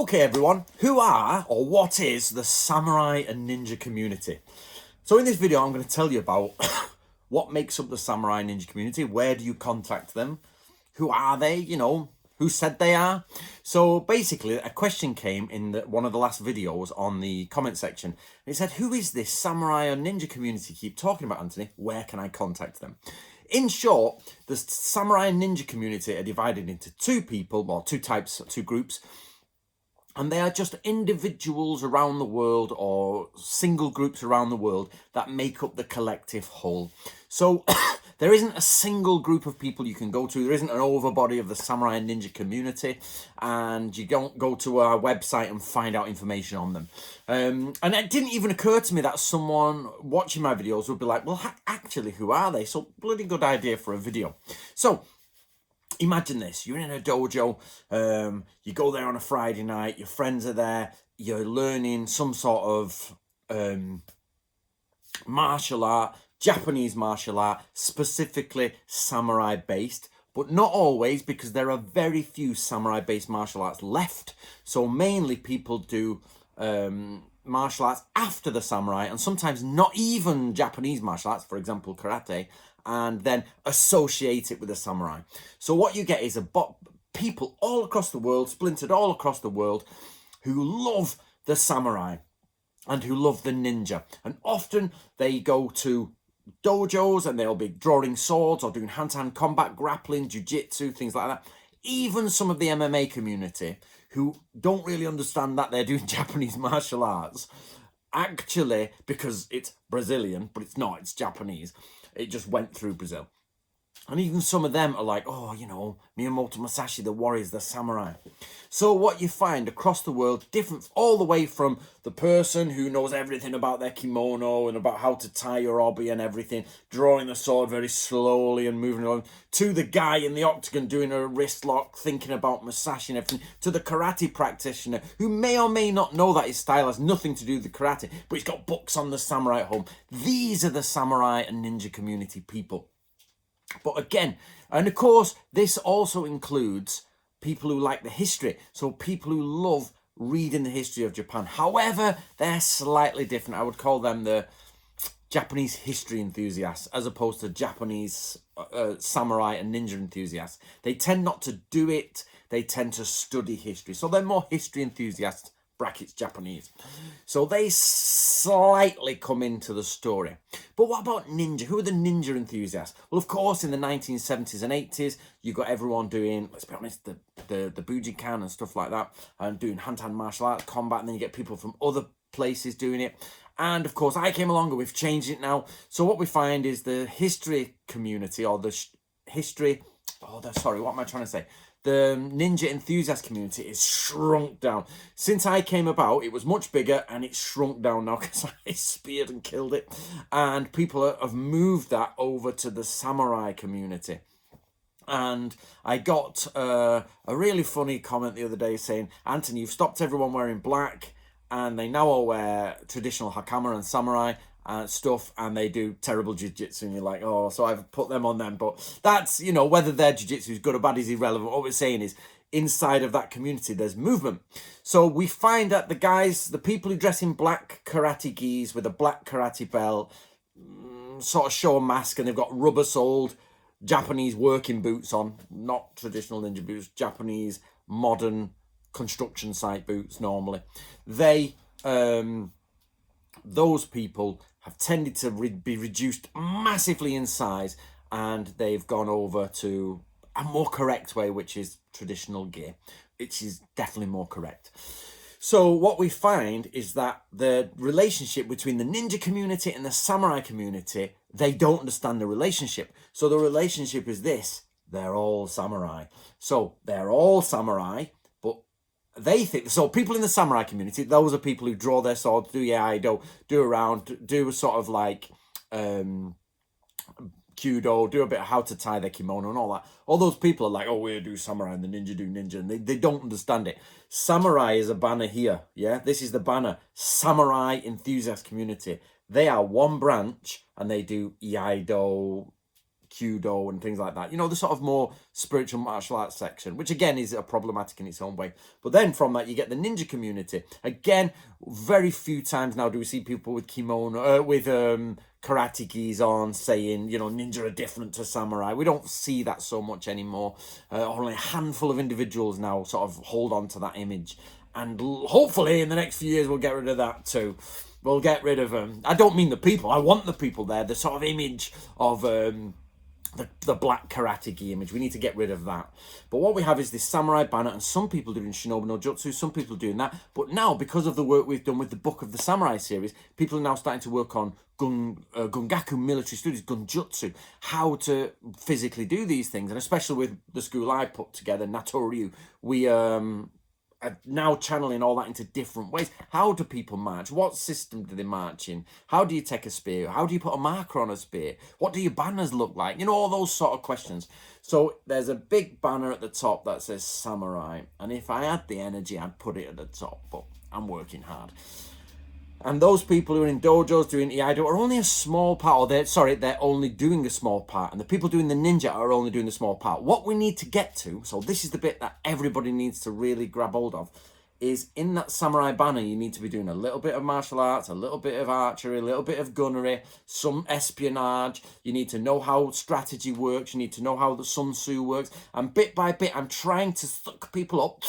Okay everyone, who are or what is the samurai and ninja community? So in this video I'm going to tell you about what makes up the samurai and ninja community, where do you contact them, who are they, who said they are. So basically a question came in one of the last videos on the comment section. It said, who is this samurai and ninja community you keep talking about, Anthony? Where can I contact them? In short, the samurai and ninja community are divided into two groups. And they are just individuals around the world or single groups around the world that make up the collective whole. So there isn't a single group of people you can go to. There isn't an overbody of the samurai and ninja community. And you don't go to our website and find out information on them. And it didn't even occur to me that someone watching my videos would be like, well, actually, who are they? So bloody good idea for a video. So imagine this, you're in a dojo, you go there on a Friday night, your friends are there, you're learning some sort of martial art, Japanese martial art, specifically samurai based, but not always, because there are very few samurai based martial arts left. So mainly people do martial arts after the samurai, and sometimes not even Japanese martial arts, for example karate, and then associate it with the samurai. So what you get is people all across the world, splintered all across the world, who love the samurai and who love the ninja. And often they go to dojos and they'll be drawing swords or doing hand-to-hand combat, grappling, jiu-jitsu, things like that. Even some of the MMA community who don't really understand that they're doing Japanese martial arts, actually, because it's Brazilian, but it's not, it's Japanese. It just went through Brazil. And even some of them are like, oh, Miyamoto Musashi, the warriors, the samurai. So what you find across the world, different all the way from the person who knows everything about their kimono and about how to tie your obi and everything, drawing the sword very slowly and moving along, to the guy in the octagon doing a wrist lock, thinking about Musashi and everything, to the karate practitioner who may or may not know that his style has nothing to do with the karate, but he's got books on the samurai at home. These are the samurai and ninja community people. But again, and of course, this also includes people who like the history. So people who love reading the history of Japan. However, they're slightly different. I would call them the Japanese history enthusiasts as opposed to Japanese samurai and ninja enthusiasts. They tend not to do it. They tend to study history. So they're more history enthusiasts, brackets Japanese. So they slightly come into the story. But what about ninja? Who are the ninja enthusiasts? Well, of course, in the 1970s and 80s, you got everyone doing, let's be honest, the Bujikan and stuff like that, and doing hand-to-hand martial arts, combat, and then you get people from other places doing it. And of course, I came along and we've changed it now. So what we find is the history community, or the the ninja enthusiast community is shrunk down. Since I came about, it was much bigger and it's shrunk down now because I speared and killed it. And people have moved that over to the samurai community. And I got a really funny comment the other day saying, Anthony, you've stopped everyone wearing black and they now all wear traditional hakama and samurai stuff, and they do terrible jiu-jitsu, and you're like, oh, so I've put them on them. But that's, whether their jiu-jitsu is good or bad is irrelevant. What we're saying is, inside of that community, there's movement. So we find that the people who dress in black karate gis with a black karate belt, sort of show a mask, and they've got rubber-soled Japanese working boots on, not traditional ninja boots, Japanese modern construction site boots normally. Those people have tended to be reduced massively in size, and they've gone over to a more correct way, which is traditional gear, which is definitely more correct. So what we find is that the relationship between the ninja community and the samurai community, they don't understand the relationship. So the relationship is this: they're all samurai. So they're all samurai, but they think, so people in the samurai community, those are people who draw their swords, do iaido, do a round, do a sort of like Kyudo, do a bit of how to tie their kimono and all that. All those people are like, oh, we do samurai and the ninja do ninja, and they don't understand it. Samurai is a banner here, yeah? This is the banner, Samurai Enthusiast Community. They are one branch, and they do iaido, Kyudo and things like that. You know, the sort of more spiritual martial arts section, which again is a problematic in its own way. But then from that, you get the ninja community. Again, very few times now do we see people with kimono, with karate gis on saying, you know, ninja are different to samurai. We don't see that so much anymore. Only a handful of individuals now sort of hold on to that image. And hopefully in the next few years, we'll get rid of that too. We'll get rid of them. I don't mean the people. I want the people there. The sort of image of the black karate gi image. We need to get rid of that. But what we have is this samurai banner, and some people doing Shinobi no Jutsu, some people doing that. But now, because of the work we've done with the Book of the Samurai series, people are now starting to work on Gungaku military studies, Gunjutsu, how to physically do these things. And especially with the school I put together, Natoryu, we are now channeling all that into different ways. How do people march? What system do they march in? How do you take a spear? How do you put a marker on a spear? What do your banners look like? You know, all those sort of questions. So there's a big banner at the top that says samurai. And if I had the energy, I'd put it at the top, but I'm working hard. And those people who are in dojos doing Iaido are only a small part, or they're only doing a small part. And the people doing the ninja are only doing a small part. What we need to get to, so this is the bit that everybody needs to really grab hold of, is in that samurai banner, you need to be doing a little bit of martial arts, a little bit of archery, a little bit of gunnery, some espionage. You need to know how strategy works. You need to know how the Sun Tzu works. And bit by bit, I'm trying to suck people up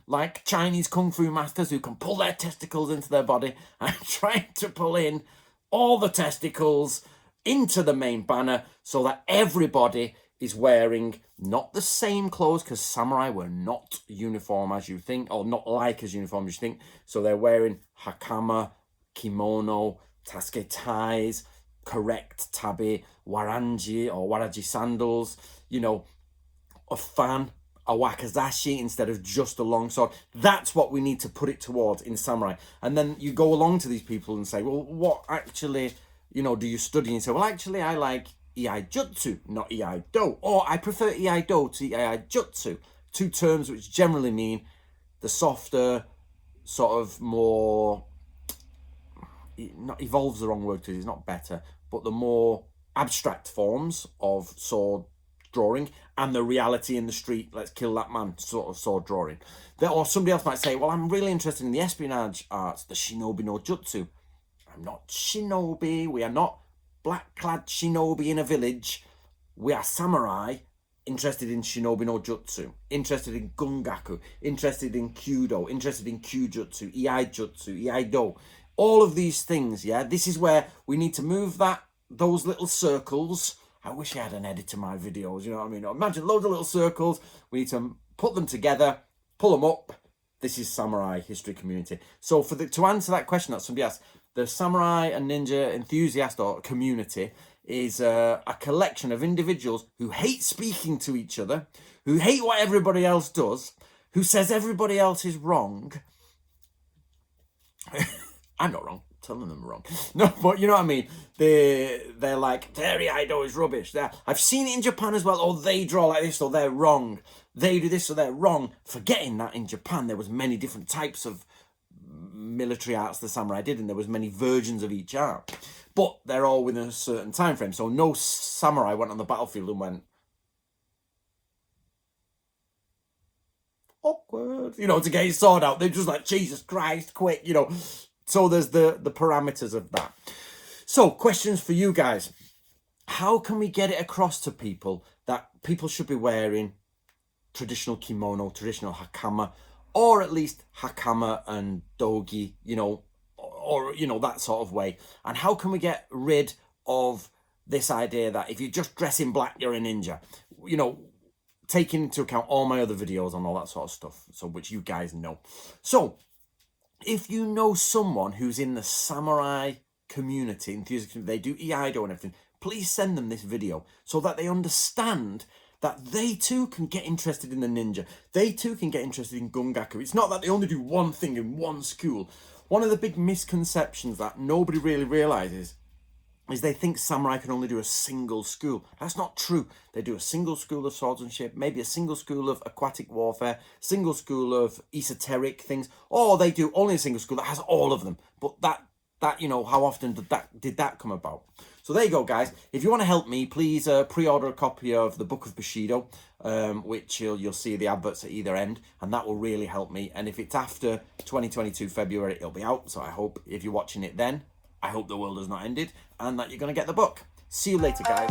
like Chinese kung fu masters who can pull their testicles into their body. I'm trying to pull in all the testicles into the main banner so that everybody is wearing not the same clothes, because samurai were not uniform as you think, or not like as uniform as you think. So they're wearing hakama, kimono, tasuke ties, correct tabi, waranji or waraji sandals, you know, a fan, a wakizashi instead of just a longsword. That's what we need to put it towards in samurai. And then you go along to these people and say, well, what actually, you know, do you study? And say, well, actually, I like Jutsu, not Iaido. Or I prefer Iaido to Jutsu. Two terms which generally mean the softer, sort of more, not evolves the wrong word because it's not better, but the more abstract forms of sword drawing, and the reality in the street, let's kill that man sort of sword drawing. Or somebody else might say, well, I'm really interested in the espionage arts, the Shinobi no Jutsu. I'm not shinobi. We are not black-clad shinobi in a village. We are samurai interested in Shinobi no Jutsu, interested in Gungaku, interested in Kyudo, interested in Kyujutsu, Iaijutsu, Iaido. All of these things, yeah? This is where we need to move those little circles. I wish I had an edit to my videos, you know what I mean? Imagine loads of little circles. We need to put them together, pull them up. This is samurai history community. So to answer that question that somebody asked, the samurai and ninja enthusiast or community is a collection of individuals who hate speaking to each other, who hate what everybody else does, who says everybody else is wrong. I'm not wrong. Telling them wrong. No, but you know what I mean? They're like, their Iaido is rubbish. I've seen it in Japan as well. Oh, they draw like this, so they're wrong. They do this, so they're wrong. Forgetting that in Japan, there was many different types of military arts the samurai did, and there was many versions of each art. But they're all within a certain time frame. So no samurai went on the battlefield and went, awkward, you know, to get his sword out. They're just like, Jesus Christ, quick, you know. So there's the parameters of that. So questions for you guys. How can we get it across to people that people should be wearing traditional kimono, traditional hakama, or at least hakama and dogi, you know, or, you know, that sort of way? And how can we get rid of this idea that if you just dress in black, you're a ninja? You know, taking into account all my other videos on all that sort of stuff, so which you guys know. So if you know someone who's in the samurai community, enthusiast, they do Iaido and everything, please send them this video so that they understand that they too can get interested in the ninja. They too can get interested in Gungaku. It's not that they only do one thing in one school. One of the big misconceptions that nobody really realizes is they think samurai can only do a single school. That's not true. They do a single school of swordsmanship, maybe a single school of aquatic warfare, single school of esoteric things, or they do only a single school that has all of them. But that you know, how often did that come about? So there you go, guys. If you want to help me, please pre-order a copy of the Book of Bushido, which you'll see the adverts at either end, and that will really help me. And if it's after 2022 February, it'll be out. So I hope if you're watching it then, I hope the world has not ended and that you're going to get the book. See you later, guys.